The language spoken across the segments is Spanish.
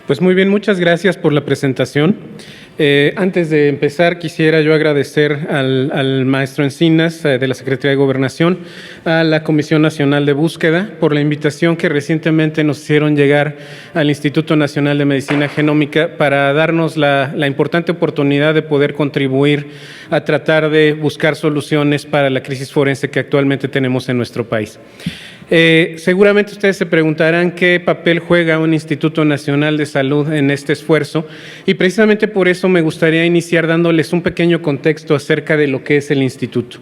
Pues muy bien, muchas gracias por la presentación. Antes de empezar, quisiera yo agradecer al maestro Encinas de la Secretaría de Gobernación, a la Comisión Nacional de Búsqueda, por la invitación que recientemente nos hicieron llegar al Instituto Nacional de Medicina Genómica para darnos la importante oportunidad de poder contribuir a tratar de buscar soluciones para la crisis forense que actualmente tenemos en nuestro país. Seguramente ustedes se preguntarán qué papel juega un Instituto Nacional de Salud en este esfuerzo, y precisamente por eso me gustaría iniciar dándoles un pequeño contexto acerca de lo que es el instituto.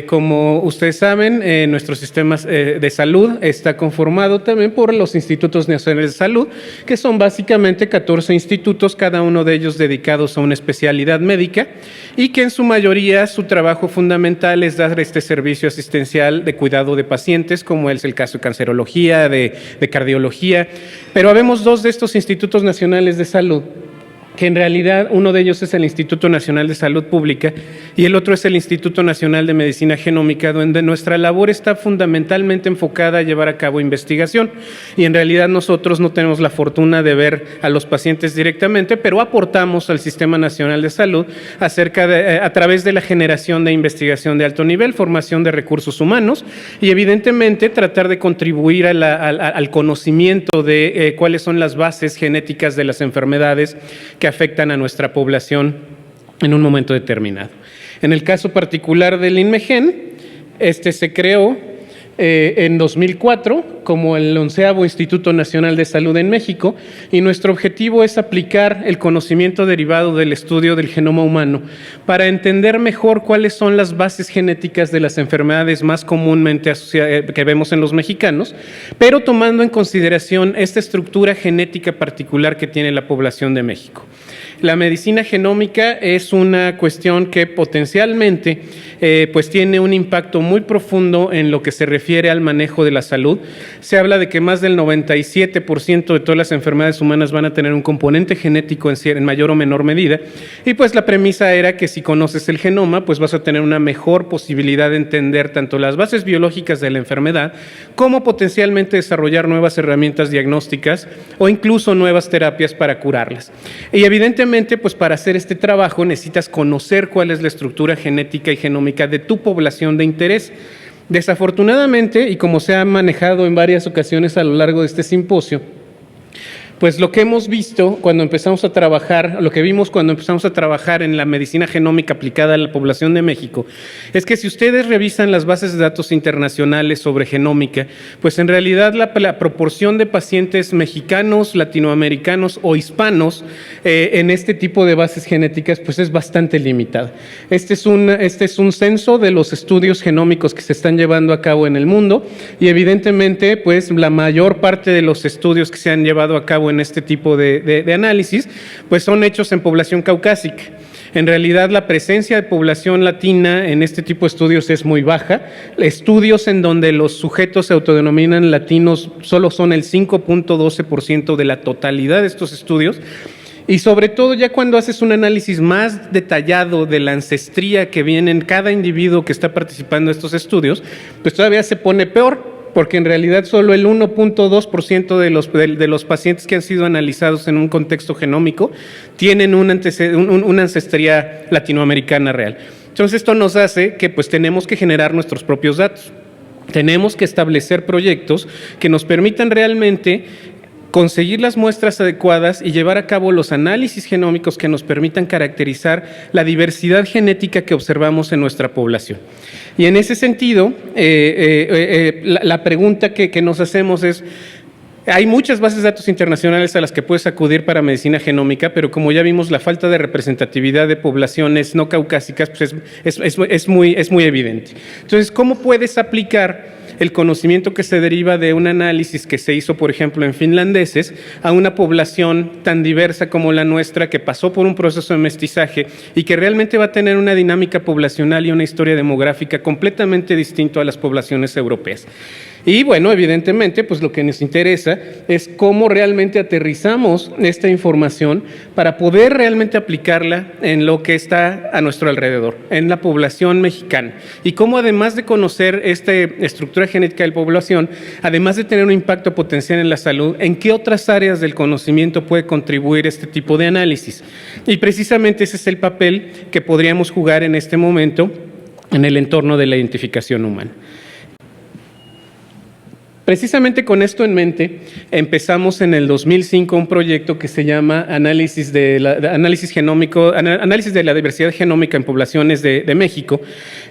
Como ustedes saben, nuestro sistema de salud está conformado también por los Institutos Nacionales de Salud, que son básicamente 14 institutos, cada uno de ellos dedicados a una especialidad médica, y que en su mayoría su trabajo fundamental es dar este servicio asistencial de cuidado de pacientes, como es el caso de cancerología, de cardiología. Pero habemos dos de estos Institutos Nacionales de Salud, que en realidad uno de ellos es el Instituto Nacional de Salud Pública y el otro es el Instituto Nacional de Medicina Genómica, donde nuestra labor está fundamentalmente enfocada a llevar a cabo investigación. Y en realidad nosotros no tenemos la fortuna de ver a los pacientes directamente, pero aportamos al Sistema Nacional de Salud a través de la generación de investigación de alto nivel, formación de recursos humanos y evidentemente tratar de contribuir al conocimiento de cuáles son las bases genéticas de las enfermedades que afectan a nuestra población en un momento determinado. En el caso particular del INMEGEN, se creó en 2004 como el 11º Instituto Nacional de Salud en México, y nuestro objetivo es aplicar el conocimiento derivado del estudio del genoma humano para entender mejor cuáles son las bases genéticas de las enfermedades más comúnmente asociadas que vemos en los mexicanos, pero tomando en consideración esta estructura genética particular que tiene la población de México. La medicina genómica es una cuestión que potencialmente pues tiene un impacto muy profundo en lo que se refiere al manejo de la salud. Se habla de que más del 97% de todas las enfermedades humanas van a tener un componente genético en mayor o menor medida, y pues la premisa era que si conoces el genoma, pues vas a tener una mejor posibilidad de entender tanto las bases biológicas de la enfermedad como potencialmente desarrollar nuevas herramientas diagnósticas o incluso nuevas terapias para curarlas. Y evidentemente, pues para hacer este trabajo necesitas conocer cuál es la estructura genética y genómica de tu población de interés. Desafortunadamente, y como se ha manejado en varias ocasiones a lo largo de este simposio, pues lo que hemos visto cuando empezamos a trabajar, lo que vimos cuando empezamos a trabajar en la medicina genómica aplicada a la población de México, es que si ustedes revisan las bases de datos internacionales sobre genómica, pues en realidad la proporción de pacientes mexicanos, latinoamericanos o hispanos en este tipo de bases genéticas pues es bastante limitada. Este es un censo de los estudios genómicos que se están llevando a cabo en el mundo, y evidentemente pues la mayor parte de los estudios que se han llevado a cabo en este tipo de análisis, pues son hechos en población caucásica. En realidad, la presencia de población latina en este tipo de estudios es muy baja. Estudios en donde los sujetos se autodenominan latinos solo son el 5.12% de la totalidad de estos estudios. Y sobre todo, ya cuando haces un análisis más detallado de la ancestría que viene en cada individuo que está participando en estos estudios, pues todavía se pone peor, porque en realidad solo el 1.2% de los pacientes que han sido analizados en un contexto genómico tienen una ancestría latinoamericana real. Entonces esto nos hace que pues tenemos que generar nuestros propios datos. Tenemos que establecer proyectos que nos permitan realmente conseguir las muestras adecuadas y llevar a cabo los análisis genómicos que nos permitan caracterizar la diversidad genética que observamos en nuestra población. Y en ese sentido, la pregunta que nos hacemos es: hay muchas bases de datos internacionales a las que puedes acudir para medicina genómica, pero como ya vimos, la falta de representatividad de poblaciones no caucásicas pues es muy evidente. Entonces, ¿cómo puedes aplicar el conocimiento que se deriva de un análisis que se hizo, por ejemplo, en finlandeses, a una población tan diversa como la nuestra, que pasó por un proceso de mestizaje y que realmente va a tener una dinámica poblacional y una historia demográfica completamente distinta a las poblaciones europeas? Y bueno, evidentemente, pues lo que nos interesa es cómo realmente aterrizamos esta información para poder realmente aplicarla en lo que está a nuestro alrededor, en la población mexicana. Y cómo además de conocer esta estructura genética de la población, además de tener un impacto potencial en la salud, ¿en qué otras áreas del conocimiento puede contribuir este tipo de análisis? Y precisamente ese es el papel que podríamos jugar en este momento en el entorno de la identificación humana. Precisamente con esto en mente, empezamos en el 2005 un proyecto que se llama Análisis de la diversidad genómica en poblaciones de México,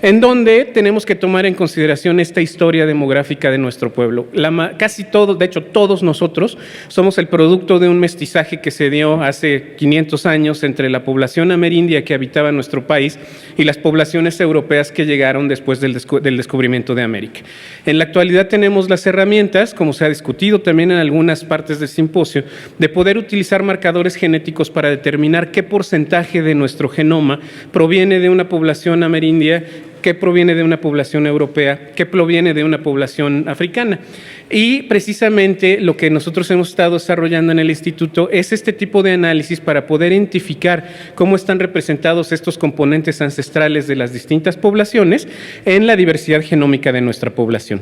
en donde tenemos que tomar en consideración esta historia demográfica de nuestro pueblo. Casi todos, de hecho todos nosotros, somos el producto de un mestizaje que se dio hace 500 años entre la población amerindia que habitaba nuestro país y las poblaciones europeas que llegaron después del descubrimiento de América. En la actualidad tenemos las herramientas, como se ha discutido también en algunas partes del simposio, de poder utilizar marcadores genéticos para determinar qué porcentaje de nuestro genoma proviene de una población amerindia, qué proviene de una población europea, qué proviene de una población africana. Y precisamente lo que nosotros hemos estado desarrollando en el instituto es este tipo de análisis para poder identificar cómo están representados estos componentes ancestrales de las distintas poblaciones en la diversidad genómica de nuestra población.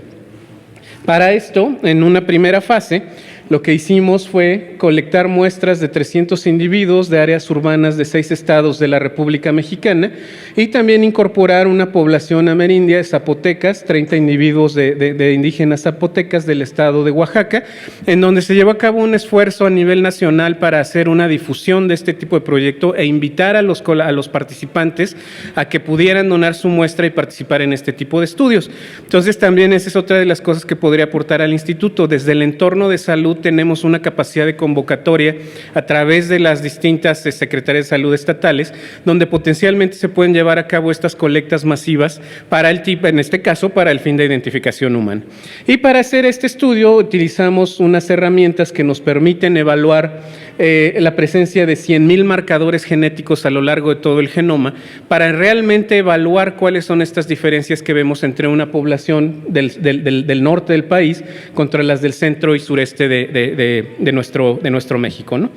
Para esto, en una primera fase, lo que hicimos fue colectar muestras de 300 individuos de áreas urbanas de 6 estados de la República Mexicana y también incorporar una población amerindia de zapotecas, 30 individuos de indígenas zapotecas del estado de Oaxaca, en donde se llevó a cabo un esfuerzo a nivel nacional para hacer una difusión de este tipo de proyecto e invitar a los participantes a que pudieran donar su muestra y participar en este tipo de estudios. Entonces, también esa es otra de las cosas que podría aportar al instituto. Desde el entorno de salud tenemos una capacidad de convocatoria a través de las distintas secretarías de salud estatales, donde potencialmente se pueden llevar a cabo estas colectas masivas para en este caso, para el fin de identificación humana. Y para hacer este estudio utilizamos unas herramientas que nos permiten evaluar la presencia de 100,000 marcadores genéticos a lo largo de todo el genoma para realmente evaluar cuáles son estas diferencias que vemos entre una población del norte del país contra las del centro y sureste de nuestro México, ¿no?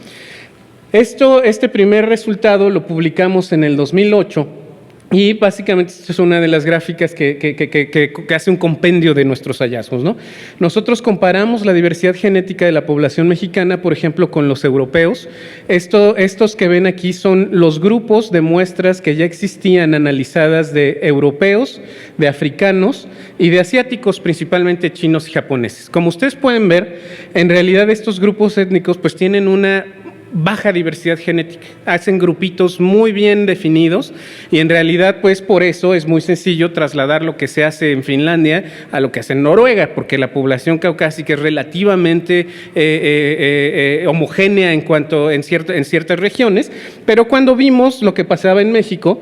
Este primer resultado lo publicamos en el 2008 y básicamente esta es una de las gráficas que hace un compendio de nuestros hallazgos, ¿no? Nosotros comparamos la diversidad genética de la población mexicana, por ejemplo, con los europeos. Estos que ven aquí son los grupos de muestras que ya existían analizadas de europeos, de africanos y de asiáticos, principalmente chinos y japoneses. Como ustedes pueden ver, en realidad estos grupos étnicos pues tienen una baja diversidad genética, hacen grupitos muy bien definidos y en realidad pues por eso es muy sencillo trasladar lo que se hace en Finlandia a lo que hace en Noruega, porque la población caucásica es relativamente homogénea en ciertas regiones, pero cuando vimos lo que pasaba en México,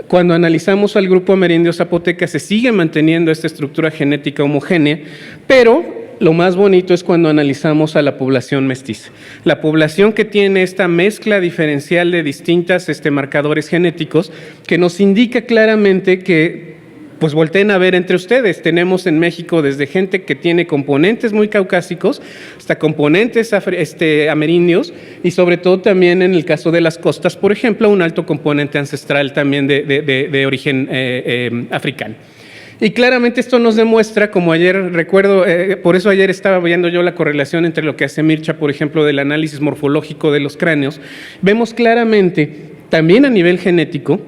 cuando analizamos al grupo amerindio zapoteca se sigue manteniendo esta estructura genética homogénea, pero lo más bonito es cuando analizamos a la población mestiza. La población que tiene esta mezcla diferencial de distintos marcadores genéticos que nos indica claramente que pues volteen a ver entre ustedes. Tenemos en México desde gente que tiene componentes muy caucásicos hasta componentes amerindios y sobre todo también en el caso de las costas, por ejemplo, un alto componente ancestral también de origen africano. Y claramente esto nos demuestra, como ayer recuerdo, por eso ayer estaba viendo yo la correlación entre lo que hace Mircha, por ejemplo, del análisis morfológico de los cráneos, vemos claramente, también a nivel genético,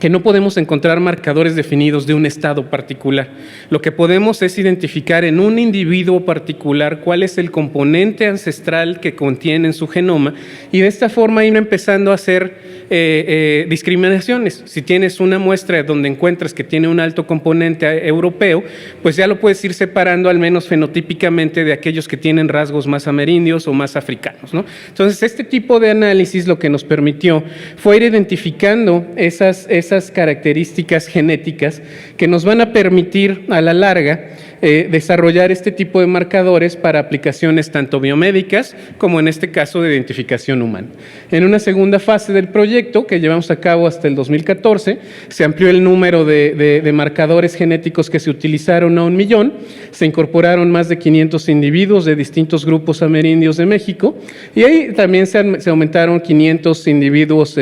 que no podemos encontrar marcadores definidos de un estado particular. Lo que podemos es identificar en un individuo particular cuál es el componente ancestral que contiene en su genoma y de esta forma ir empezando a hacer discriminaciones. Si tienes una muestra donde encuentras que tiene un alto componente europeo, pues ya lo puedes ir separando al menos fenotípicamente de aquellos que tienen rasgos más amerindios o más africanos, ¿no? Entonces, este tipo de análisis lo que nos permitió fue ir identificando esas características genéticas que nos van a permitir a la larga desarrollar este tipo de marcadores para aplicaciones tanto biomédicas como en este caso de identificación humana. En una segunda fase del proyecto, que llevamos a cabo hasta el 2014, se amplió el número de marcadores genéticos que se utilizaron a 1,000,000, se incorporaron más de 500 individuos de distintos grupos amerindios de México, y ahí también se aumentaron 500 individuos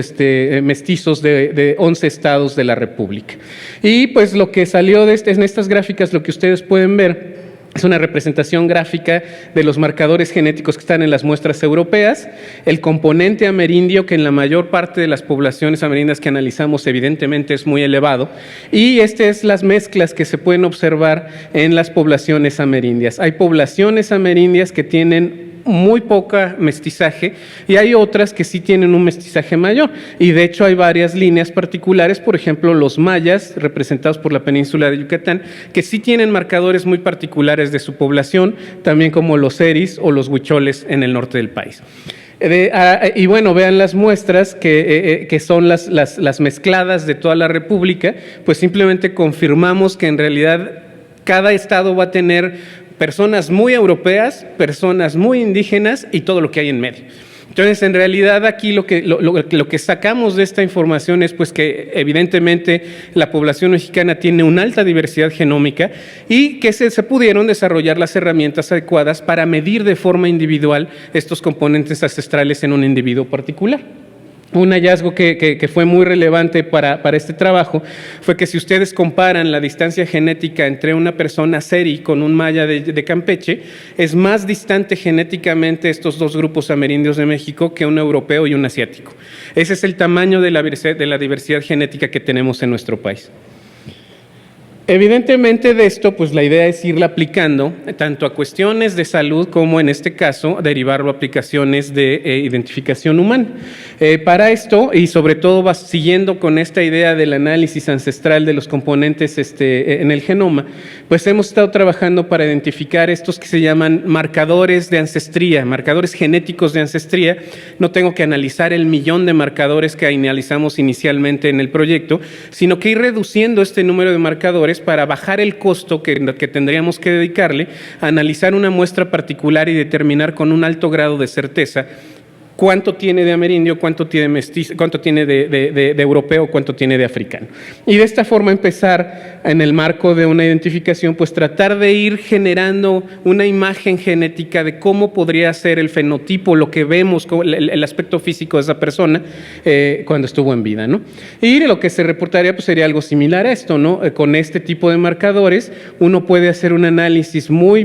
mestizos de 11 estados de la República. Y pues lo que salió en estas gráficas, lo que ustedes pueden ver es una representación gráfica de los marcadores genéticos que están en las muestras europeas, el componente amerindio, que en la mayor parte de las poblaciones amerindias que analizamos evidentemente es muy elevado, y es las mezclas que se pueden observar en las poblaciones amerindias. Hay poblaciones amerindias que tienen muy poca mestizaje y hay otras que sí tienen un mestizaje mayor, y de hecho hay varias líneas particulares, por ejemplo los mayas, representados por la península de Yucatán, que sí tienen marcadores muy particulares de su población, también como los seris o los huicholes en el norte del país. Y bueno, vean las muestras que son las mezcladas de toda la República, pues simplemente confirmamos que en realidad cada estado va a tener personas muy europeas, personas muy indígenas y todo lo que hay en medio. Entonces, en realidad aquí lo que sacamos de esta información es pues que evidentemente la población mexicana tiene una alta diversidad genómica y que se pudieron desarrollar las herramientas adecuadas para medir de forma individual estos componentes ancestrales en un individuo particular. Un hallazgo que fue muy relevante para este trabajo fue que si ustedes comparan la distancia genética entre una persona seri con un maya de Campeche, es más distante genéticamente estos dos grupos amerindios de México que un europeo y un asiático. Ese es el tamaño de la diversidad genética que tenemos en nuestro país. Evidentemente de esto, pues la idea es irla aplicando tanto a cuestiones de salud como en este caso derivarlo a aplicaciones de identificación humana. Para esto, y sobre todo siguiendo con esta idea del análisis ancestral de los componentes en el genoma, pues hemos estado trabajando para identificar estos que se llaman marcadores de ancestría, marcadores genéticos de ancestría. No tengo que analizar el 1,000,000 de marcadores que analizamos inicialmente en el proyecto, sino que ir reduciendo este número de marcadores para bajar el costo que tendríamos que dedicarle a analizar una muestra particular y determinar con un alto grado de certeza cuánto tiene de amerindio, cuánto tiene mestizo, cuánto tiene de europeo, cuánto tiene de africano. Y de esta forma empezar, en el marco de una identificación, pues tratar de ir generando una imagen genética de cómo podría ser el fenotipo, lo que vemos, el aspecto físico de esa persona cuando estuvo en vida, ¿no? Y lo que se reportaría pues sería algo similar a esto, ¿no? Con este tipo de marcadores uno puede hacer un análisis muy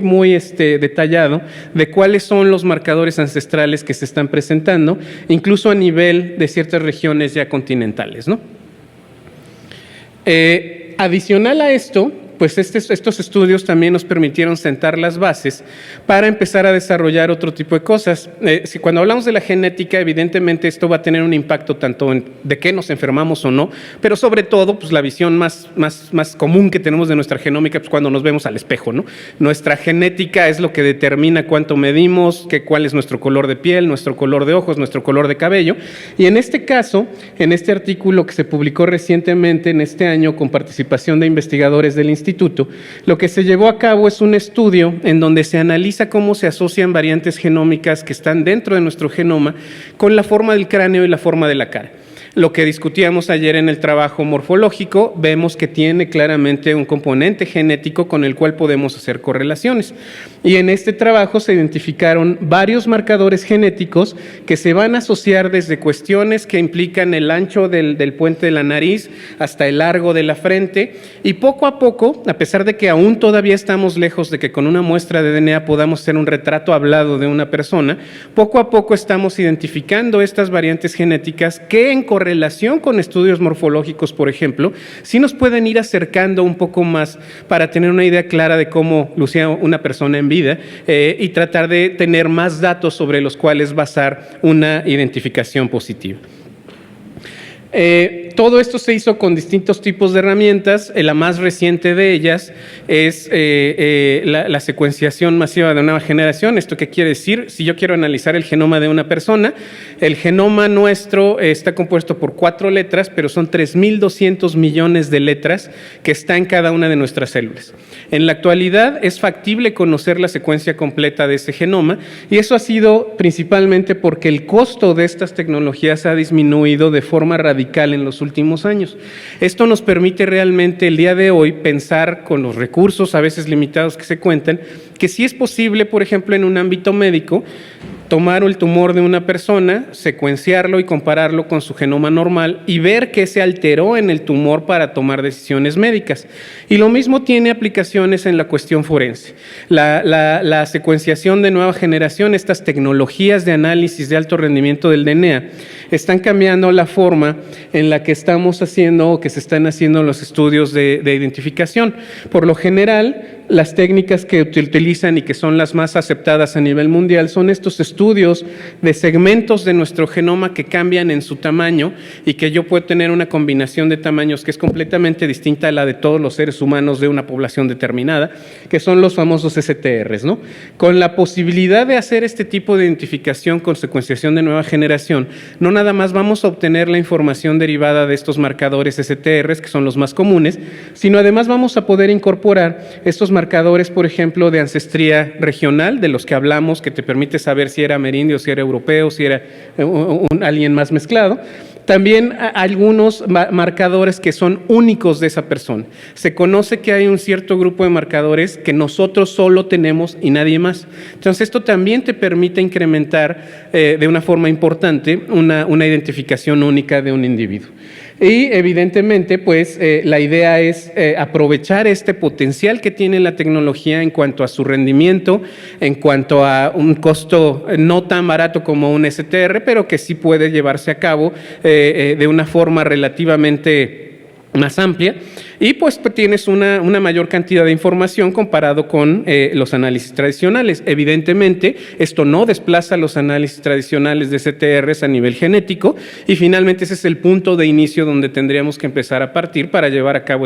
detallado de cuáles son los marcadores ancestrales que se están presentando, incluso a nivel de ciertas regiones ya continentales, ¿no? Adicional a esto, pues estos estudios también nos permitieron sentar las bases para empezar a desarrollar otro tipo de cosas. Cuando hablamos de la genética, evidentemente esto va a tener un impacto tanto en de qué nos enfermamos o no, pero sobre todo, pues la visión más común que tenemos de nuestra genómica, pues cuando nos vemos al espejo, ¿no? Nuestra genética es lo que determina cuánto medimos, cuál es nuestro color de piel, nuestro color de ojos, nuestro color de cabello. Y en este caso, en este artículo que se publicó recientemente en este año con participación de investigadores del instituto, lo que se llevó a cabo es un estudio en donde se analiza cómo se asocian variantes genómicas que están dentro de nuestro genoma con la forma del cráneo y la forma de la cara. Lo que discutíamos ayer en el trabajo morfológico, vemos que tiene claramente un componente genético con el cual podemos hacer correlaciones. Y en este trabajo se identificaron varios marcadores genéticos que se van a asociar desde cuestiones que implican el ancho del puente de la nariz hasta el largo de la frente. Y poco a poco, a pesar de que aún todavía estamos lejos de que con una muestra de DNA podamos hacer un retrato hablado de una persona, poco a poco estamos identificando estas variantes genéticas que en relación con estudios morfológicos, por ejemplo, sí nos pueden ir acercando un poco más para tener una idea clara de cómo lucía una persona en vida y tratar de tener más datos sobre los cuales basar una identificación positiva. Todo esto se hizo con distintos tipos de herramientas. La más reciente de ellas es la secuenciación masiva de nueva generación. ¿Esto qué quiere decir? Si yo quiero analizar el genoma de una persona, el genoma nuestro está compuesto por 4 letras, pero son 3.200 millones de letras que están en cada una de nuestras células. En la actualidad es factible conocer la secuencia completa de ese genoma, y eso ha sido principalmente porque el costo de estas tecnologías ha disminuido de forma radical en los últimos años. Esto nos permite realmente el día de hoy pensar con los recursos a veces limitados que se cuentan, que sí es posible, por ejemplo, en un ámbito médico, tomar el tumor de una persona, secuenciarlo y compararlo con su genoma normal y ver qué se alteró en el tumor para tomar decisiones médicas. Y lo mismo tiene aplicaciones en la cuestión forense. La secuenciación de nueva generación, estas tecnologías de análisis de alto rendimiento del DNA, están cambiando la forma en la que estamos haciendo o que se están haciendo los estudios de identificación. Por lo general, las técnicas que utilizan y que son las más aceptadas a nivel mundial son estos estudios de segmentos de nuestro genoma que cambian en su tamaño y que yo puedo tener una combinación de tamaños que es completamente distinta a la de todos los seres humanos de una población determinada, que son los famosos STRs, ¿no? Con la posibilidad de hacer este tipo de identificación con secuenciación de nueva generación, no nada más vamos a obtener la información derivada de estos marcadores STRs, que son los más comunes, sino además vamos a poder incorporar estos marcadores, por ejemplo, de ancestría regional, de los que hablamos, que te permite saber si era amerindio, si era europeo, si era alguien más mezclado. También algunos marcadores que son únicos de esa persona. Se conoce que hay un cierto grupo de marcadores que nosotros solo tenemos y nadie más. Entonces, esto también te permite incrementar de una forma importante una identificación única de un individuo. Y evidentemente, pues la idea es aprovechar este potencial que tiene la tecnología en cuanto a su rendimiento, en cuanto a un costo no tan barato como un STR, pero que sí puede llevarse a cabo de una forma relativamente más amplia, y pues tienes una mayor cantidad de información comparado con los análisis tradicionales. Evidentemente, esto no desplaza los análisis tradicionales de STRs a nivel genético, y finalmente ese es el punto de inicio donde tendríamos que empezar a partir para llevar a cabo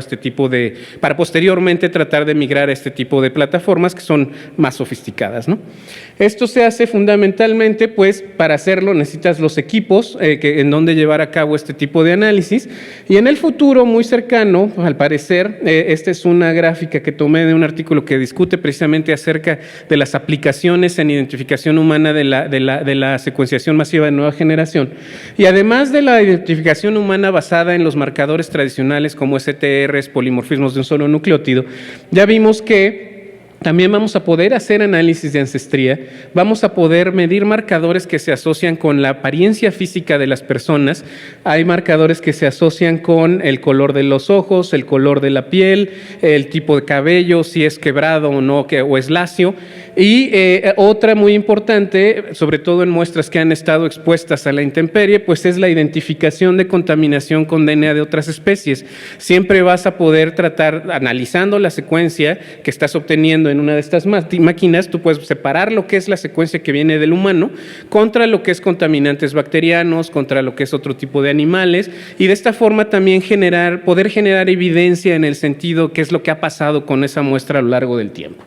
para posteriormente tratar de migrar a este tipo de plataformas que son más sofisticadas, ¿no? Esto se hace fundamentalmente, pues, para hacerlo necesitas los equipos en donde llevar a cabo este tipo de análisis, y en el futuro muy cercano, al parecer, esta es una gráfica que tomé de un artículo que discute precisamente acerca de las aplicaciones en identificación humana de la secuenciación masiva de nueva generación. Y además de la identificación humana basada en los marcadores tradicionales como STRs, polimorfismos de un solo nucleótido, ya vimos que también vamos a poder hacer análisis de ancestría, vamos a poder medir marcadores que se asocian con la apariencia física de las personas. Hay marcadores que se asocian con el color de los ojos, el color de la piel, el tipo de cabello, si es quebrado o no, o es lacio. Y otra muy importante, sobre todo en muestras que han estado expuestas a la intemperie, pues es la identificación de contaminación con DNA de otras especies. Siempre vas a poder tratar, analizando la secuencia que estás obteniendo en una de estas máquinas, tú puedes separar lo que es la secuencia que viene del humano contra lo que es contaminantes bacterianos, contra lo que es otro tipo de animales, y de esta forma también poder generar evidencia en el sentido qué es lo que ha pasado con esa muestra a lo largo del tiempo.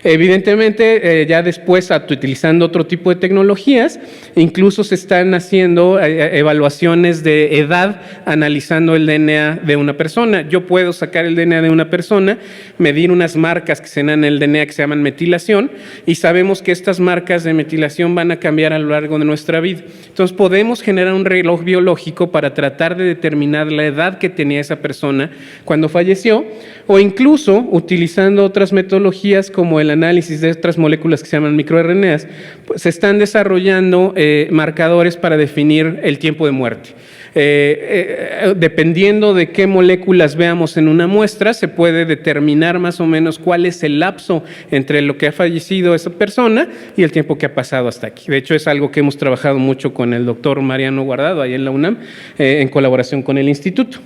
Evidentemente, ya después, utilizando otro tipo de tecnologías, incluso se están haciendo evaluaciones de edad analizando el DNA de una persona. Yo puedo sacar el DNA de una persona, medir unas marcas que se dan en el DNA que se llaman metilación, y sabemos que estas marcas de metilación van a cambiar a lo largo de nuestra vida. Entonces, podemos generar un reloj biológico para tratar de determinar la edad que tenía esa persona cuando falleció, o incluso utilizando otras metodologías como el análisis de otras moléculas que se llaman microRNAs, pues se están desarrollando marcadores para definir el tiempo de muerte. Dependiendo de qué moléculas veamos en una muestra, se puede determinar más o menos cuál es el lapso entre lo que ha fallecido esa persona y el tiempo que ha pasado hasta aquí. De hecho, es algo que hemos trabajado mucho con el doctor Mariano Guardado, ahí en la UNAM, en colaboración con el instituto.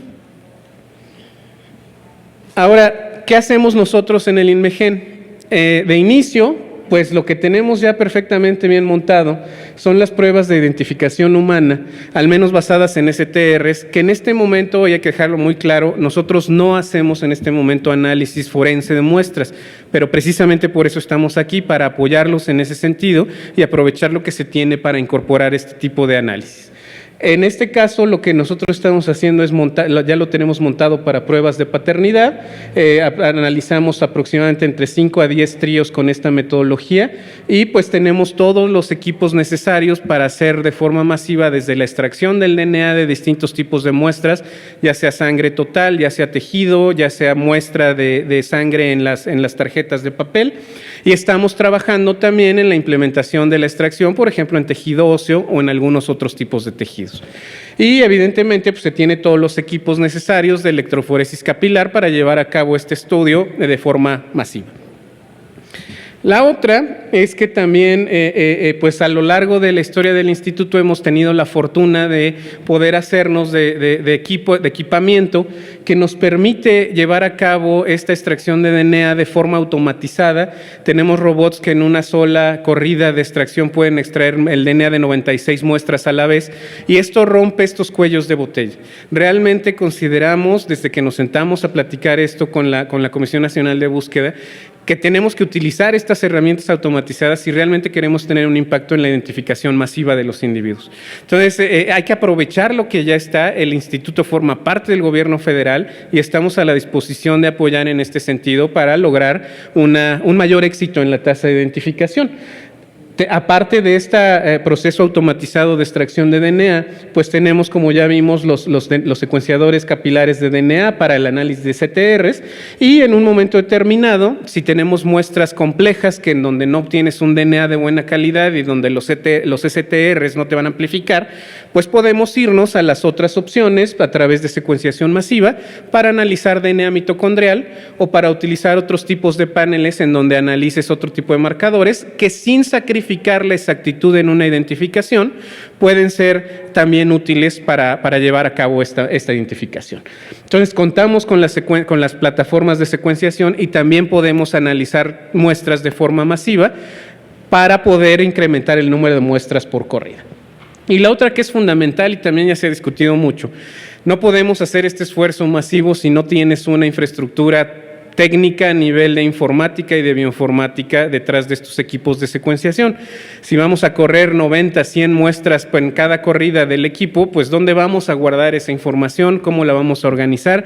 Ahora, ¿qué hacemos nosotros en el INMEGEN? De inicio, pues lo que tenemos ya perfectamente bien montado son las pruebas de identificación humana, al menos basadas en STRs, que en este momento, y hay que dejarlo muy claro, nosotros no hacemos en este momento análisis forense de muestras, pero precisamente por eso estamos aquí, para apoyarlos en ese sentido y aprovechar lo que se tiene para incorporar este tipo de análisis. En este caso, lo que nosotros estamos haciendo es ya lo tenemos montado para pruebas de paternidad. Analizamos aproximadamente entre 5 a 10 tríos con esta metodología y pues tenemos todos los equipos necesarios para hacer de forma masiva desde la extracción del DNA de distintos tipos de muestras, ya sea sangre total, ya sea tejido, ya sea muestra de sangre en las tarjetas de papel. Y estamos trabajando también en la implementación de la extracción, por ejemplo, en tejido óseo o en algunos otros tipos de tejidos. Y evidentemente pues, se tiene todos los equipos necesarios de electroforesis capilar para llevar a cabo este estudio de forma masiva. La otra es que también, pues a lo largo de la historia del instituto hemos tenido la fortuna de poder hacernos de equipamiento que nos permite llevar a cabo esta extracción de DNA de forma automatizada. Tenemos robots que en una sola corrida de extracción pueden extraer el DNA de 96 muestras a la vez y esto rompe estos cuellos de botella. Realmente consideramos, desde que nos sentamos a platicar esto con la Comisión Nacional de Búsqueda, que tenemos que utilizar estas herramientas automatizadas si realmente queremos tener un impacto en la identificación masiva de los individuos. Entonces, hay que aprovechar lo que ya está. El instituto forma parte del gobierno federal y estamos a la disposición de apoyar en este sentido para lograr un mayor éxito en la tasa de identificación. Aparte de este proceso automatizado de extracción de DNA, pues tenemos, como ya vimos, los secuenciadores capilares de DNA para el análisis de CTRs y en un momento determinado, si tenemos muestras complejas que en donde no obtienes un DNA de buena calidad y donde los STRs no te van a amplificar, pues podemos irnos a las otras opciones a través de secuenciación masiva para analizar DNA mitocondrial o para utilizar otros tipos de paneles en donde analices otro tipo de marcadores que sin sacrificar la exactitud en una identificación, pueden ser también útiles para llevar a cabo esta identificación. Entonces, contamos con las plataformas de secuenciación y también podemos analizar muestras de forma masiva para poder incrementar el número de muestras por corrida. Y la otra que es fundamental y también ya se ha discutido mucho, no podemos hacer este esfuerzo masivo si no tienes una infraestructura técnica a nivel de informática y de bioinformática detrás de estos equipos de secuenciación. Si vamos a correr 90, 100 muestras en cada corrida del equipo, pues ¿dónde vamos a guardar esa información? ¿Cómo la vamos a organizar?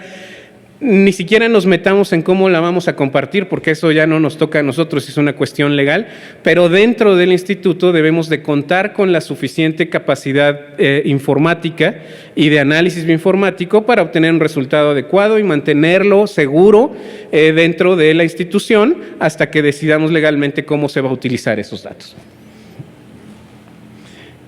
Ni siquiera nos metamos en cómo la vamos a compartir, porque eso ya no nos toca a nosotros, es una cuestión legal, pero dentro del instituto debemos de contar con la suficiente capacidad informática y de análisis bioinformático para obtener un resultado adecuado y mantenerlo seguro dentro de la institución hasta que decidamos legalmente cómo se va a utilizar esos datos.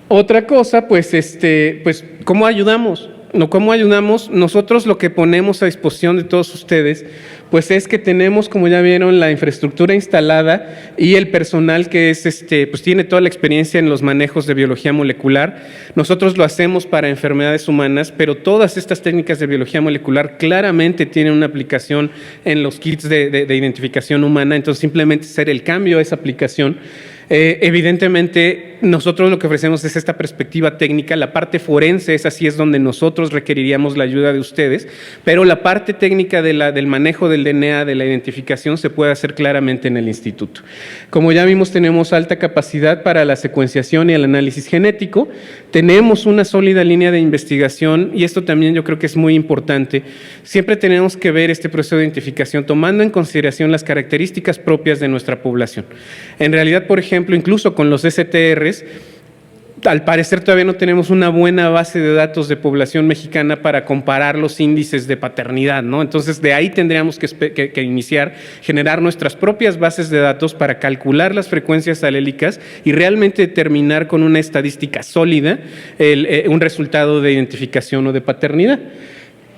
Otra cosa, pues ¿cómo ayudamos? ¿Cómo ayudamos? Nosotros lo que ponemos a disposición de todos ustedes, pues es que tenemos, como ya vieron, la infraestructura instalada y el personal que es, pues tiene toda la experiencia en los manejos de biología molecular. Nosotros lo hacemos para enfermedades humanas, pero todas estas técnicas de biología molecular claramente tienen una aplicación en los kits de identificación humana, entonces simplemente hacer el cambio a esa aplicación. Evidentemente, nosotros lo que ofrecemos es esta perspectiva técnica, la parte forense, así es donde nosotros requeriríamos la ayuda de ustedes, pero la parte técnica del manejo del DNA, de la identificación, se puede hacer claramente en el instituto. Como ya vimos, tenemos alta capacidad para la secuenciación y el análisis genético, tenemos una sólida línea de investigación y esto también yo creo que es muy importante. Siempre tenemos que ver este proceso de identificación tomando en consideración las características propias de nuestra población. En realidad, por ejemplo, incluso con los STRs, al parecer todavía no tenemos una buena base de datos de población mexicana para comparar los índices de paternidad, ¿no? Entonces, de ahí tendríamos que iniciar, generar nuestras propias bases de datos para calcular las frecuencias alélicas y realmente determinar con una estadística sólida un resultado de identificación o de paternidad.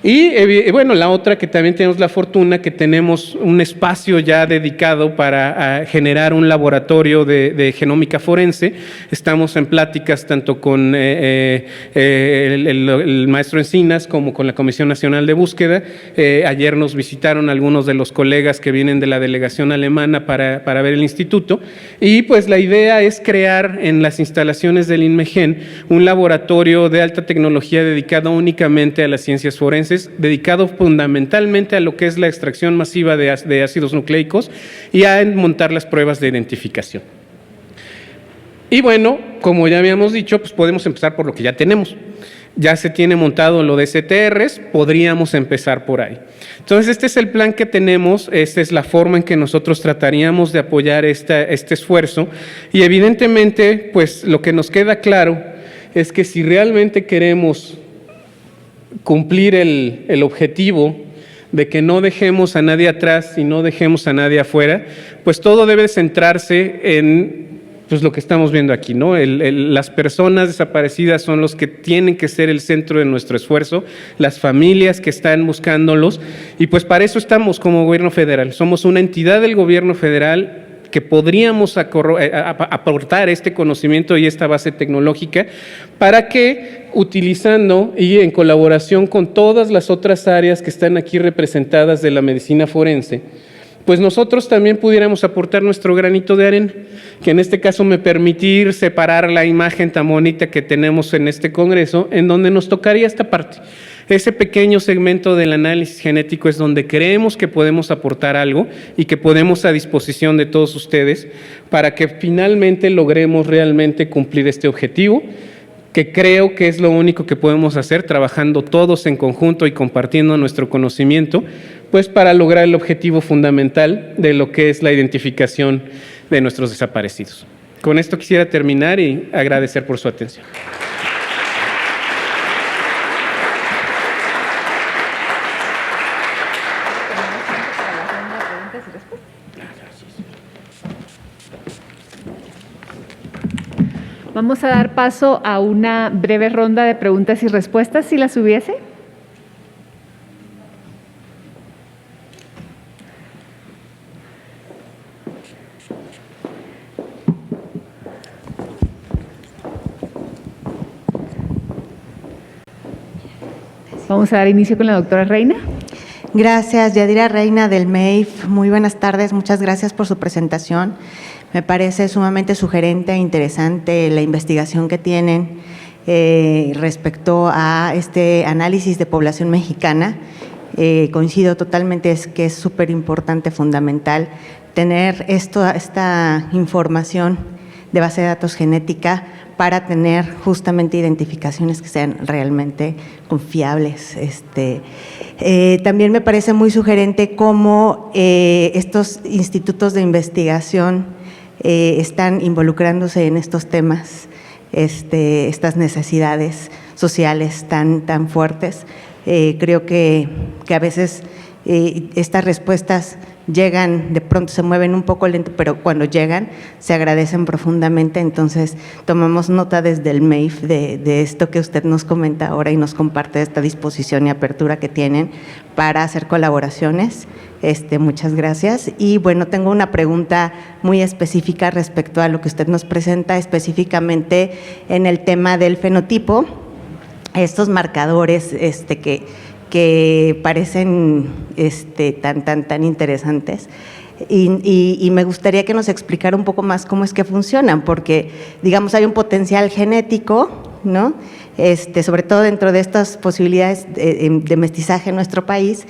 Y bueno, la otra que también tenemos la fortuna que tenemos un espacio ya dedicado para generar un laboratorio de genómica forense. Estamos en pláticas tanto con el maestro Encinas como con la Comisión Nacional de Búsqueda. Ayer nos visitaron algunos de los colegas que vienen de la delegación alemana para ver el instituto. Y pues la idea es crear en las instalaciones del INMEGEN un laboratorio de alta tecnología dedicado únicamente a las ciencias forenses, dedicado fundamentalmente a lo que es la extracción masiva de ácidos nucleicos y a montar las pruebas de identificación. Y bueno, como ya habíamos dicho, pues podemos empezar por lo que ya tenemos. Ya se tiene montado lo de CTRs, podríamos empezar por ahí. Entonces, este es el plan que tenemos, esta es la forma en que nosotros trataríamos de apoyar este esfuerzo. Y evidentemente, pues lo que nos queda claro es que si realmente queremos cumplir el objetivo de que no dejemos a nadie atrás y no dejemos a nadie afuera, pues todo debe centrarse en pues lo que estamos viendo aquí, ¿no? Las personas desaparecidas son los que tienen que ser el centro de nuestro esfuerzo, las familias que están buscándolos, y pues para eso estamos como gobierno federal. Somos una entidad del gobierno federal que podríamos aportar este conocimiento y esta base tecnológica para que, utilizando y en colaboración con todas las otras áreas que están aquí representadas de la medicina forense, pues nosotros también pudiéramos aportar nuestro granito de arena, que en este caso me permitir separar la imagen tan bonita que tenemos en este congreso, en donde nos tocaría esta parte. Ese pequeño segmento del análisis genético es donde creemos que podemos aportar algo y que podemos a disposición de todos ustedes para que finalmente logremos realmente cumplir este objetivo, que creo que es lo único que podemos hacer, trabajando todos en conjunto y compartiendo nuestro conocimiento, pues para lograr el objetivo fundamental de lo que es la identificación de nuestros desaparecidos. Con esto quisiera terminar y agradecer por su atención. Vamos a dar paso a una breve ronda de preguntas y respuestas, si las hubiese. Vamos a dar inicio con la doctora Reina. Gracias, Yadira Reina del MEIF. Muy buenas tardes, muchas gracias por su presentación. Me parece sumamente sugerente e interesante la investigación que tienen respecto a este análisis de población mexicana. Coincido totalmente, es que es súper importante, fundamental, tener esta información de base de datos genética para tener justamente identificaciones que sean realmente confiables. También me parece muy sugerente cómo estos institutos de investigación están involucrándose en estos temas, estas necesidades sociales tan fuertes. Creo que a veces estas respuestas llegan, de pronto se mueven un poco lento, pero cuando llegan se agradecen profundamente. Entonces tomamos nota desde el MEIF de esto que usted nos comenta ahora y nos comparte esta disposición y apertura que tienen para hacer colaboraciones. Muchas gracias. Y bueno, tengo una pregunta muy específica respecto a lo que usted nos presenta, específicamente en el tema del fenotipo, estos marcadores que parecen tan interesantes. Y me gustaría que nos explicara un poco más cómo es que funcionan, porque, digamos, hay un potencial genético, ¿no? Sobre todo dentro de estas posibilidades de mestizaje en nuestro país,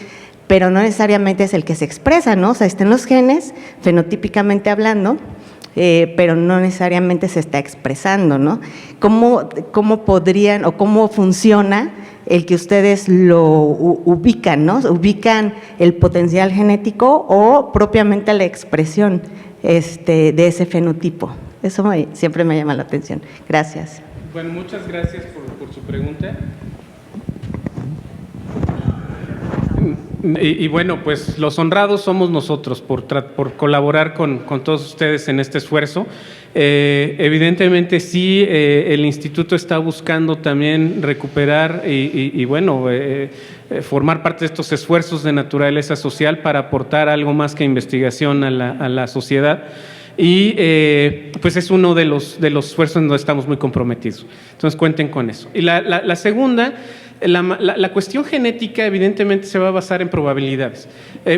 pero no necesariamente es el que se expresa, ¿no? O sea, están los genes, fenotípicamente hablando, pero no necesariamente se está expresando, ¿no? ¿Cómo podrían o cómo funciona el que ustedes lo ubican, ¿no? ¿Ubican el potencial genético o propiamente la expresión de ese fenotipo? Eso siempre me llama la atención. Gracias. Bueno, muchas gracias por su pregunta. Y bueno, pues los honrados somos nosotros por colaborar con todos ustedes en este esfuerzo. Evidentemente sí, el instituto está buscando también recuperar formar parte de estos esfuerzos de naturaleza social para aportar algo más que investigación a la sociedad. Y pues es uno de los esfuerzos en donde estamos muy comprometidos. Entonces cuenten con eso. Y la segunda, la cuestión genética evidentemente se va a basar en probabilidades.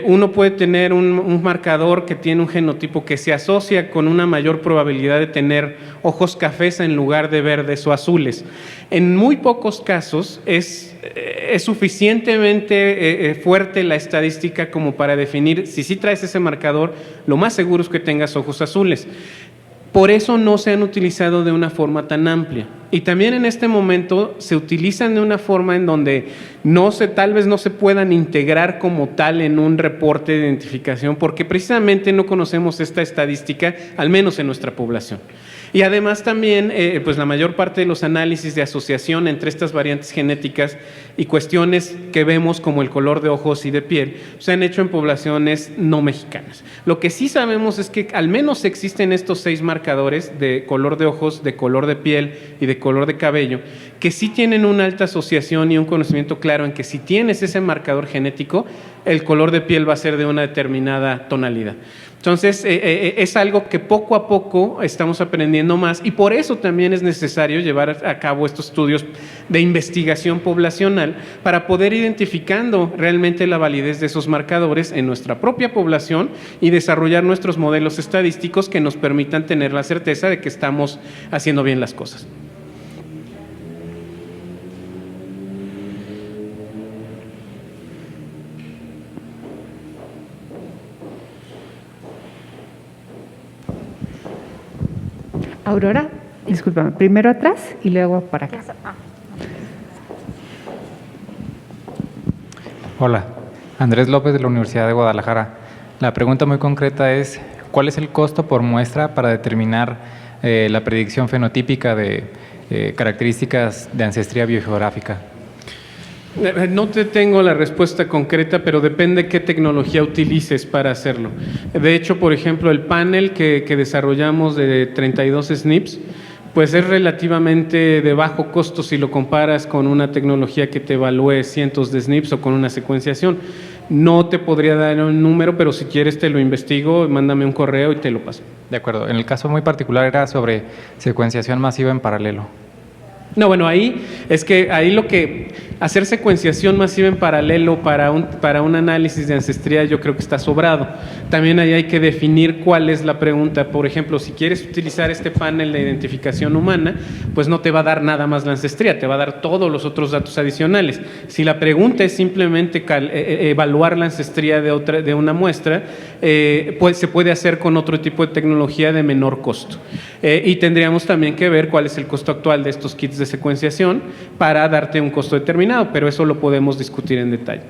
Uno puede tener un marcador que tiene un genotipo que se asocia con una mayor probabilidad de tener ojos cafés en lugar de verdes o azules. En muy pocos casos es suficientemente fuerte la estadística como para definir si sí traes ese marcador, lo más seguro es que tengas ojos azules. Por eso no se han utilizado de una forma tan amplia. Y también en este momento se utilizan de una forma en donde tal vez no se puedan integrar como tal en un reporte de identificación, porque precisamente no conocemos esta estadística, al menos en nuestra población. Y además también, pues la mayor parte de los análisis de asociación entre estas variantes genéticas y cuestiones que vemos como el color de ojos y de piel, se han hecho en poblaciones no mexicanas. Lo que sí sabemos es que al menos existen estos 6 marcadores de color de ojos, de color de piel y de color de cabello, que sí tienen una alta asociación y un conocimiento claro en que si tienes ese marcador genético, el color de piel va a ser de una determinada tonalidad. Entonces, es algo que poco a poco estamos aprendiendo más y por eso también es necesario llevar a cabo estos estudios de investigación poblacional para poder identificando realmente la validez de esos marcadores en nuestra propia población y desarrollar nuestros modelos estadísticos que nos permitan tener la certeza de que estamos haciendo bien las cosas. Aurora, discúlpame, primero atrás y luego para acá. Hola, Andrés López de la Universidad de Guadalajara. La pregunta muy concreta es, ¿cuál es el costo por muestra para determinar la predicción fenotípica de características de ancestría biogeográfica? No te tengo la respuesta concreta, pero depende qué tecnología utilices para hacerlo. De hecho, por ejemplo, el panel que desarrollamos de 32 SNPs, pues es relativamente de bajo costo si lo comparas con una tecnología que te evalúe cientos de SNPs o con una secuenciación. No te podría dar un número, pero si quieres te lo investigo, mándame un correo y te lo paso. De acuerdo. En el caso muy particular era sobre secuenciación masiva en paralelo. No, bueno, ahí hacer secuenciación masiva en paralelo para un análisis de ancestría yo creo que está sobrado. También ahí hay que definir cuál es la pregunta. Por ejemplo, si quieres utilizar este panel de identificación humana, pues no te va a dar nada más la ancestría, te va a dar todos los otros datos adicionales. Si la pregunta es simplemente evaluar la ancestría de una muestra, pues se puede hacer con otro tipo de tecnología de menor costo. Y tendríamos también que ver cuál es el costo actual de estos kits de secuenciación para darte un costo determinado, pero eso lo podemos discutir en detalle.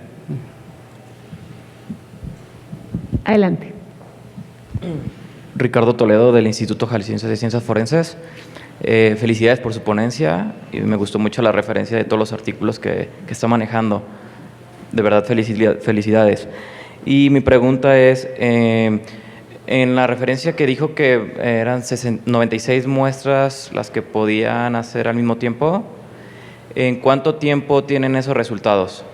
Adelante. Ricardo Toledo del Instituto Jalisciense de Ciencias Forenses. Felicidades por su ponencia y me gustó mucho la referencia de todos los artículos que está manejando. De verdad, felicidades. Y mi pregunta es, en la referencia que dijo que eran 96 muestras las que podían hacer al mismo tiempo, ¿en cuánto tiempo tienen esos resultados?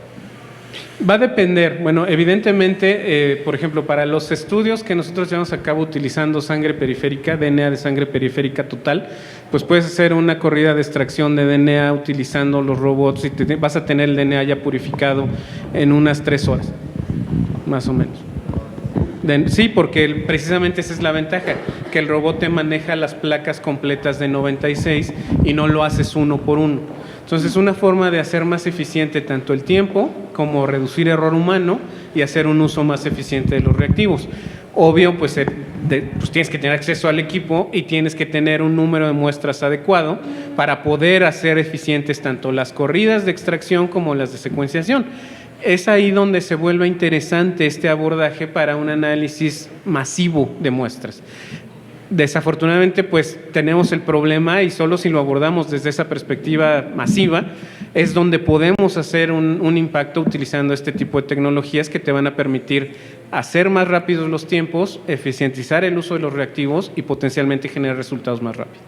Va a depender. Bueno, evidentemente, por ejemplo, para los estudios que nosotros llevamos a cabo utilizando sangre periférica, DNA de sangre periférica total, pues puedes hacer una corrida de extracción de DNA utilizando los robots y vas a tener el DNA ya purificado en unas 3 horas, más o menos. Sí, porque precisamente esa es la ventaja, que el robot te maneja las placas completas de 96 y no lo haces uno por uno. Entonces es una forma de hacer más eficiente tanto el tiempo como reducir error humano y hacer un uso más eficiente de los reactivos. Obvio, pues tienes que tener acceso al equipo y tienes que tener un número de muestras adecuado para poder hacer eficientes tanto las corridas de extracción como las de secuenciación. Es ahí donde se vuelve interesante este abordaje para un análisis masivo de muestras. Desafortunadamente, pues tenemos el problema y solo si lo abordamos desde esa perspectiva masiva es donde podemos hacer un impacto utilizando este tipo de tecnologías que te van a permitir hacer más rápidos los tiempos, eficientizar el uso de los reactivos y potencialmente generar resultados más rápidos.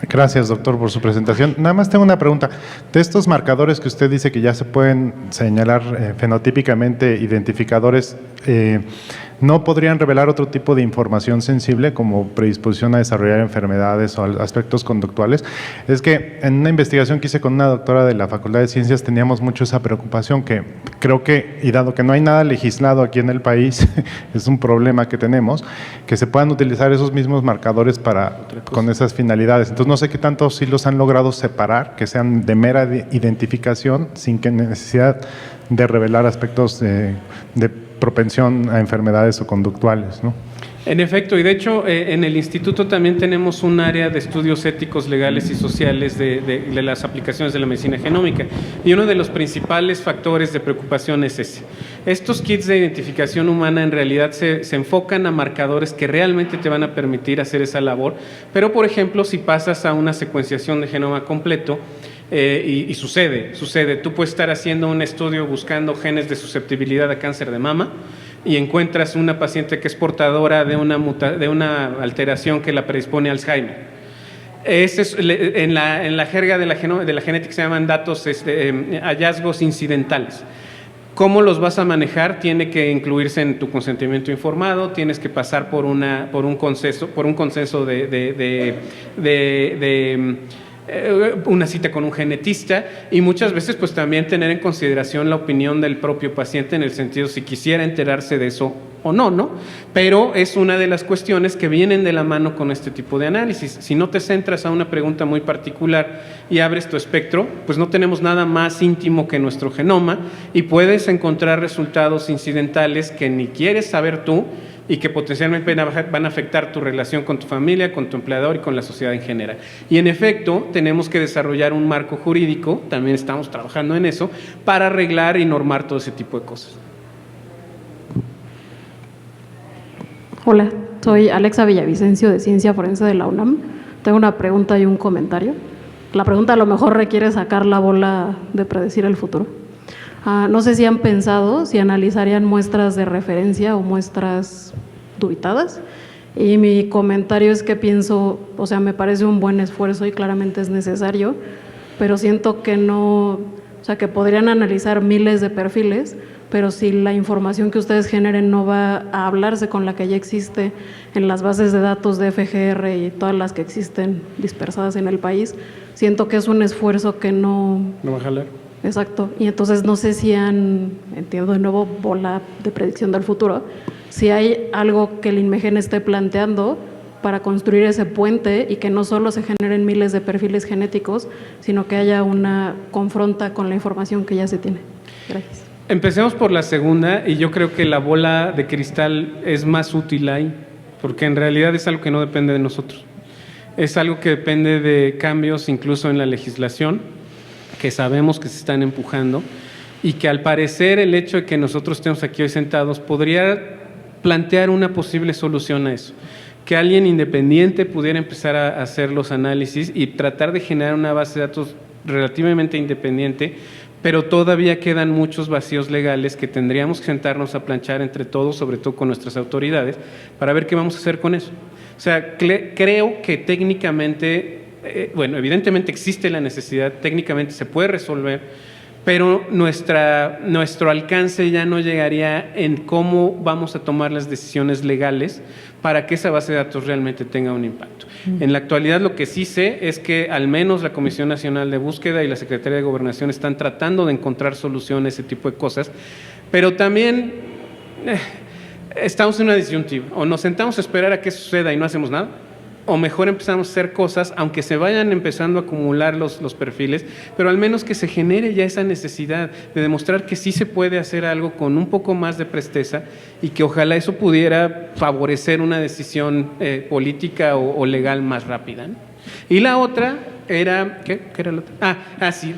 Gracias, doctor, por su presentación. Nada más tengo una pregunta. De estos marcadores que usted dice que ya se pueden señalar fenotípicamente identificadores, ¿no podrían revelar otro tipo de información sensible como predisposición a desarrollar enfermedades o aspectos conductuales? Es que en una investigación que hice con una doctora de la Facultad de Ciencias teníamos mucho esa preocupación que creo que, y dado que no hay nada legislado aquí en el país, es un problema que tenemos, que se puedan utilizar esos mismos marcadores con esas finalidades. Entonces no sé qué tanto sí los han logrado separar, que sean de mera identificación sin que necesidad de revelar aspectos de propensión a enfermedades o conductuales, ¿no? En efecto, y de hecho en el instituto también tenemos un área de estudios éticos, legales y sociales de las aplicaciones de la medicina genómica, y uno de los principales factores de preocupación es ese. Estos kits de identificación humana en realidad se enfocan a marcadores que realmente te van a permitir hacer esa labor, pero por ejemplo si pasas a una secuenciación de genoma completo, y sucede, tú puedes estar haciendo un estudio buscando genes de susceptibilidad a cáncer de mama y encuentras una paciente que es portadora de una alteración que la predispone a Alzheimer. En la jerga de la genética se llaman datos, hallazgos incidentales. ¿Cómo los vas a manejar? Tiene que incluirse en tu consentimiento informado, tienes que pasar por un consenso de una cita con un genetista y muchas veces pues también tener en consideración la opinión del propio paciente en el sentido si quisiera enterarse de eso o no, ¿no? Pero es una de las cuestiones que vienen de la mano con este tipo de análisis. Si no te centras a una pregunta muy particular y abres tu espectro, pues no tenemos nada más íntimo que nuestro genoma y puedes encontrar resultados incidentales que ni quieres saber tú y que potencialmente van a afectar tu relación con tu familia, con tu empleador y con la sociedad en general. Y en efecto, tenemos que desarrollar un marco jurídico, también estamos trabajando en eso, para arreglar y normar todo ese tipo de cosas. Hola, soy Alexa Villavicencio de Ciencia Forense de la UNAM. Tengo una pregunta y un comentario. La pregunta a lo mejor requiere sacar la bola de predecir el futuro. No sé si han pensado, si analizarían muestras de referencia o muestras dubitadas. Y mi comentario es que pienso, o sea, me parece un buen esfuerzo y claramente es necesario, pero siento que no, o sea, que podrían analizar miles de perfiles, pero si la información que ustedes generen no va a hablarse con la que ya existe en las bases de datos de FGR y todas las que existen dispersadas en el país, siento que es un esfuerzo que no va a jalar. Exacto, y entonces no sé si entiendo de nuevo, bola de predicción del futuro, si hay algo que el INMEGEN esté planteando para construir ese puente y que no solo se generen miles de perfiles genéticos, sino que haya una confronta con la información que ya se tiene. Gracias. Empecemos por la segunda, y yo creo que la bola de cristal es más útil ahí, porque en realidad es algo que no depende de nosotros. Es algo que depende de cambios incluso en la legislación, que sabemos que se están empujando, y que al parecer el hecho de que nosotros estemos aquí hoy sentados podría plantear una posible solución a eso. Que alguien independiente pudiera empezar a hacer los análisis y tratar de generar una base de datos relativamente independiente, pero todavía quedan muchos vacíos legales que tendríamos que sentarnos a planchar entre todos, sobre todo con nuestras autoridades, para ver qué vamos a hacer con eso. O sea, creo que técnicamente, bueno, evidentemente existe la necesidad, técnicamente se puede resolver, pero nuestro alcance ya no llegaría en cómo vamos a tomar las decisiones legales para que esa base de datos realmente tenga un impacto. En la actualidad lo que sí sé es que al menos la Comisión Nacional de Búsqueda y la Secretaría de Gobernación están tratando de encontrar soluciones a ese tipo de cosas, pero también estamos en una disyuntiva, o nos sentamos a esperar a que suceda y no hacemos nada, o mejor empezamos a hacer cosas, aunque se vayan empezando a acumular los perfiles, pero al menos que se genere ya esa necesidad de demostrar que sí se puede hacer algo con un poco más de presteza y que ojalá eso pudiera favorecer una decisión política o legal más rápida, ¿no? Y la otra, era, ¿qué era la otra? Sí.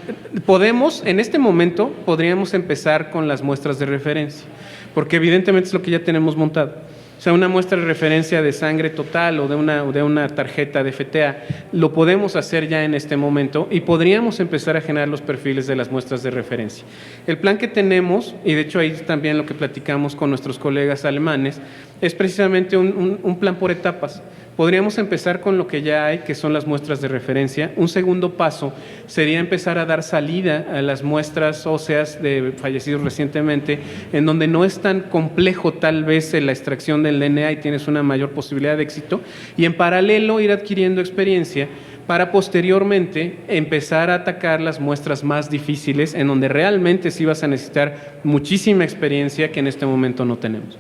En este momento, podríamos empezar con las muestras de referencia, porque evidentemente es lo que ya tenemos montado. O sea, una muestra de referencia de sangre total o de una tarjeta de FTA, lo podemos hacer ya en este momento y podríamos empezar a generar los perfiles de las muestras de referencia. El plan que tenemos, y de hecho ahí también lo que platicamos con nuestros colegas alemanes, es precisamente un plan por etapas. Podríamos empezar con lo que ya hay, que son las muestras de referencia. Un segundo paso sería empezar a dar salida a las muestras óseas de fallecidos recientemente, en donde no es tan complejo tal vez la extracción del DNA y tienes una mayor posibilidad de éxito, y en paralelo ir adquiriendo experiencia para posteriormente empezar a atacar las muestras más difíciles, en donde realmente sí vas a necesitar muchísima experiencia que en este momento no tenemos.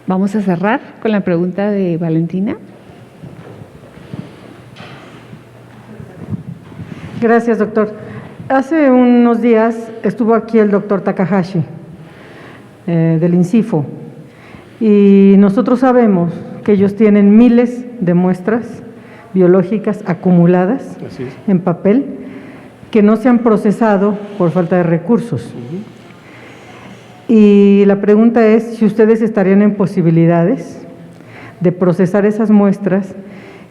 Vamos a cerrar con la pregunta de Valentina. Gracias, doctor. Hace unos días estuvo aquí el doctor Takahashi, del INCIFO, y nosotros sabemos que ellos tienen miles de muestras biológicas acumuladas en papel que no se han procesado por falta de recursos. Y la pregunta es si ustedes estarían en posibilidades de procesar esas muestras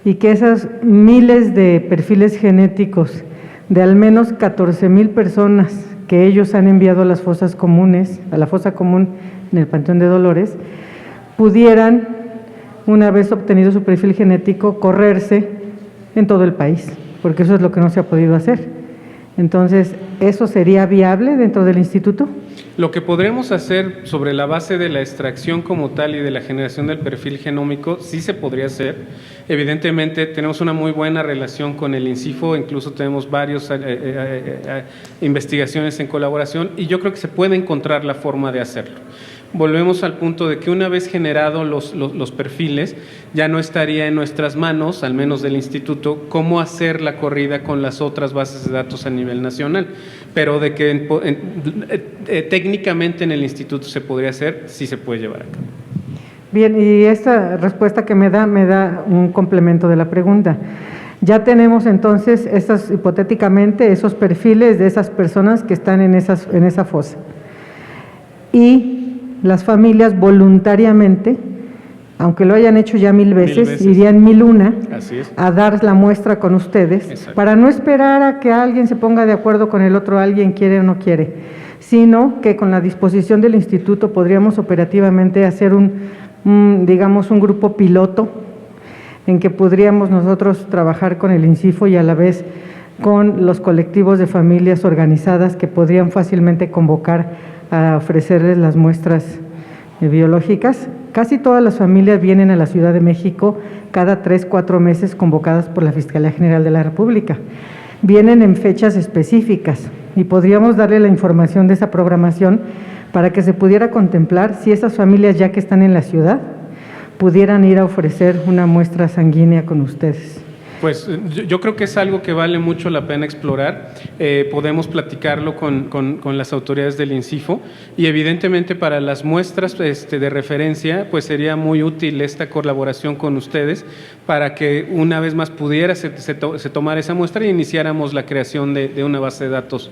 y que esas miles de perfiles genéticos de al menos 14,000 personas que ellos han enviado a las fosas comunes, a la fosa común en el Panteón de Dolores, pudieran, una vez obtenido su perfil genético, correrse en todo el país, porque eso es lo que no se ha podido hacer. Entonces, ¿eso sería viable dentro del instituto? Lo que podremos hacer sobre la base de la extracción como tal y de la generación del perfil genómico, sí se podría hacer. Evidentemente, tenemos una muy buena relación con el INCIFO, incluso tenemos varias investigaciones en colaboración, y yo creo que se puede encontrar la forma de hacerlo. Volvemos al punto de que una vez generados los perfiles, ya no estaría en nuestras manos, al menos del instituto, cómo hacer la corrida con las otras bases de datos a nivel nacional. Pero de que técnicamente en el instituto se podría hacer, sí se puede llevar a cabo. Bien, y esta respuesta que me da un complemento de la pregunta. Ya tenemos entonces, hipotéticamente, esos perfiles de esas personas que están en esa fosa. Y las familias voluntariamente, aunque lo hayan hecho ya mil veces, irían 1001 a dar la muestra con ustedes. Exacto. Para no esperar a que alguien se ponga de acuerdo con el otro, alguien quiere o no quiere, sino que con la disposición del instituto podríamos operativamente hacer digamos, un grupo piloto en que podríamos nosotros trabajar con el INCIFO y a la vez con los colectivos de familias organizadas que podrían fácilmente convocar a ofrecerles las muestras biológicas. Casi todas las familias vienen a la Ciudad de México cada 3-4 meses convocadas por la Fiscalía General de la República. Vienen en fechas específicas y podríamos darle la información de esa programación para que se pudiera contemplar si esas familias ya que están en la ciudad pudieran ir a ofrecer una muestra sanguínea con ustedes. Pues yo creo que es algo que vale mucho la pena explorar. Podemos platicarlo con las autoridades del INCIFO y evidentemente para las muestras de referencia pues sería muy útil esta colaboración con ustedes para que una vez más pudiera se tomara esa muestra y iniciáramos la creación de una base de datos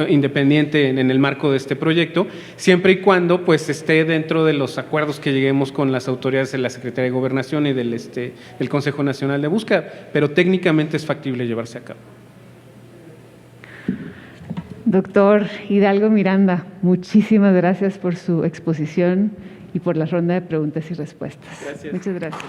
independiente en el marco de este proyecto, siempre y cuando pues esté dentro de los acuerdos que lleguemos con las autoridades de la Secretaría de Gobernación y del Consejo Nacional de Búsqueda, pero técnicamente es factible llevarse a cabo. Doctor Hidalgo Miranda, muchísimas gracias por su exposición y por la ronda de preguntas y respuestas. Gracias. Muchas gracias.